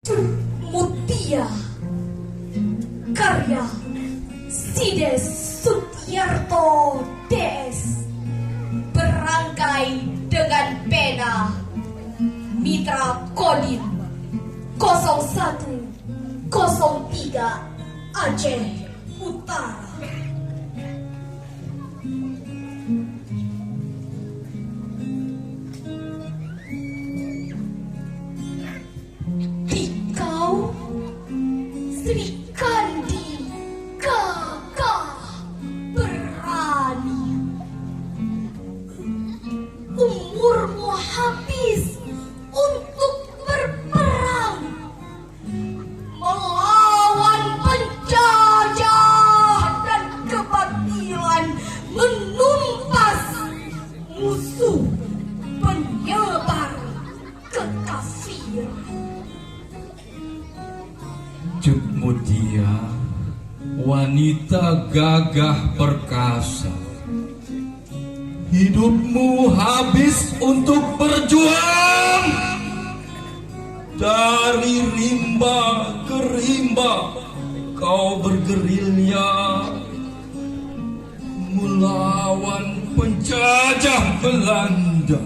Mutia karya Sides Sutyarto DS berangkai dengan pena Mitra Kodim 0103 Aceh Utara. Sri Kandi gagah berani, umurmu habis untuk berperang melawan penjajah dan kebatilan, menumpas musuh penyebar kekafiran. Cut Mutia, wanita gagah perkasa, hidupmu habis untuk berjuang. Dari rimba ke rimba kau bergerilya melawan penjajah Belanda.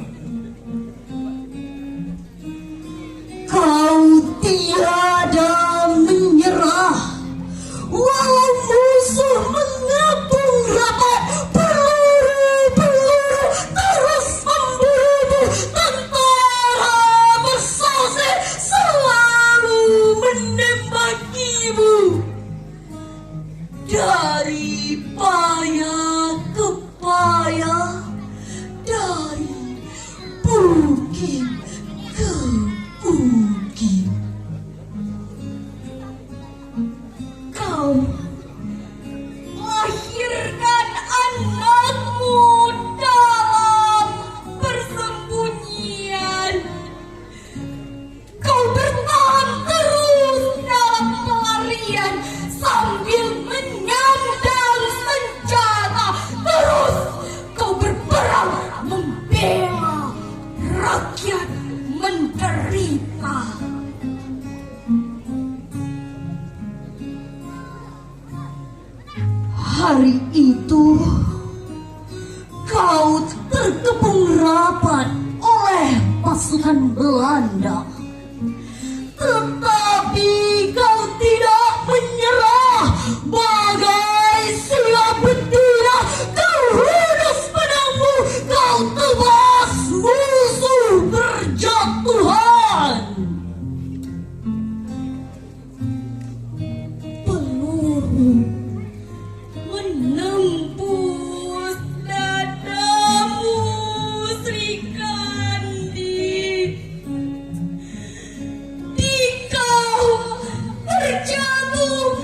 Kau tiada menyerah walau musuh mengepung rapat, peluru-peluru terus memburumu, tentara bersaudara selalu menembakimu. Dari payah ke payah, dari bukit ke bukit, kau lahirkan anakmu dalam persembunyian. Kau bertahan terus dalam pelarian sambil menyandang senjata. Terus kau berperang membela rakyat menderita. hari itu kau terkepung rapat oleh pasukan Belanda, tetapi kau tidak menyerah. Bagai singa betina kau hunus pedangmu, kau tebas musuh berjatuhan. Peluru menembus dadamu, Sri Kandi. Di kau terjatuh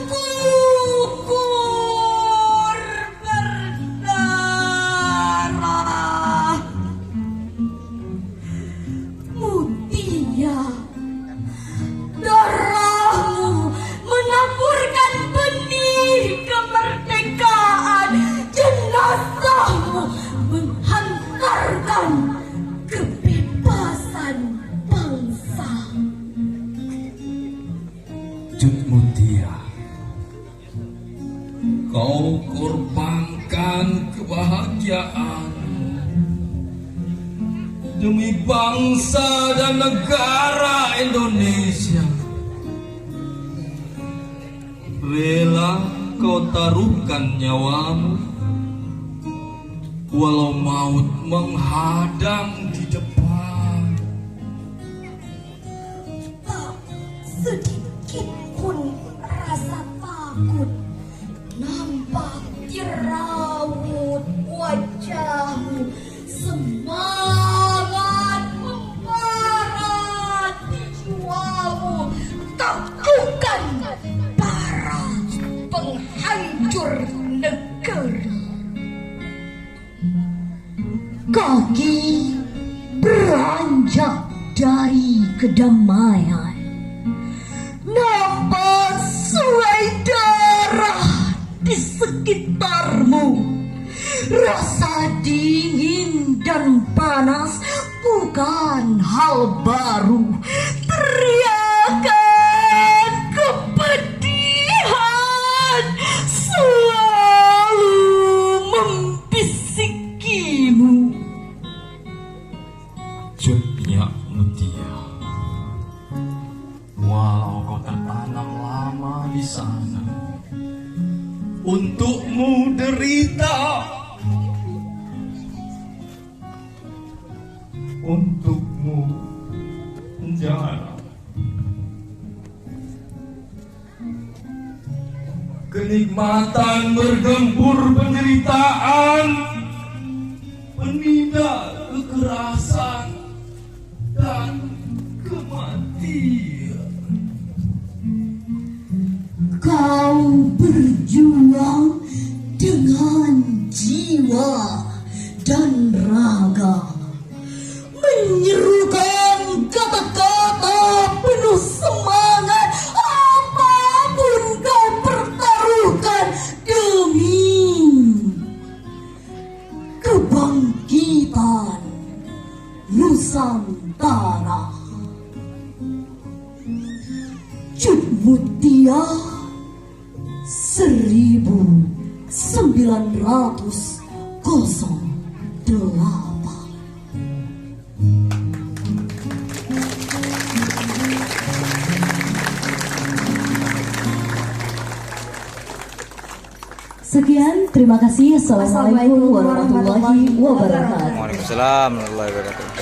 gugur berdarah. Mutia, darahmu menaburkan benih kemerdekaan. Jenazahmu menghantarkan kebebasan bangsa. Cut Mutia, kau korbankan kebahagiaan demi bangsa dan negara Indonesia. Rela kau taruhkan nyawamu walau maut menghadang di depan. Tak sedikit pun rasa takut nampak di raut wajahmu. Semangat membara di jiwamu, takutkan para penghancur negeri. Kaki beranjak dari kedamaian, nampak sungai darah di sekitarmu. Rasa dingin dan panas bukan hal baru. Teriakan di sana. Untukmu derita, untukmu penjara. Kenikmatan bergempur penderitaan, penindak kekerasan dan kematian. Kau berjuang dengan jiwa dan raga, menyerukan kata-kata penuh semangat. Apapun kau pertaruhkan demi kebangkitan Nusantara. Cut Mutia 1908. Sekian, terima kasih. Assalamualaikum warahmatullahi wabarakatuh. Waalaikumsalam warahmatullahi wabarakatuh.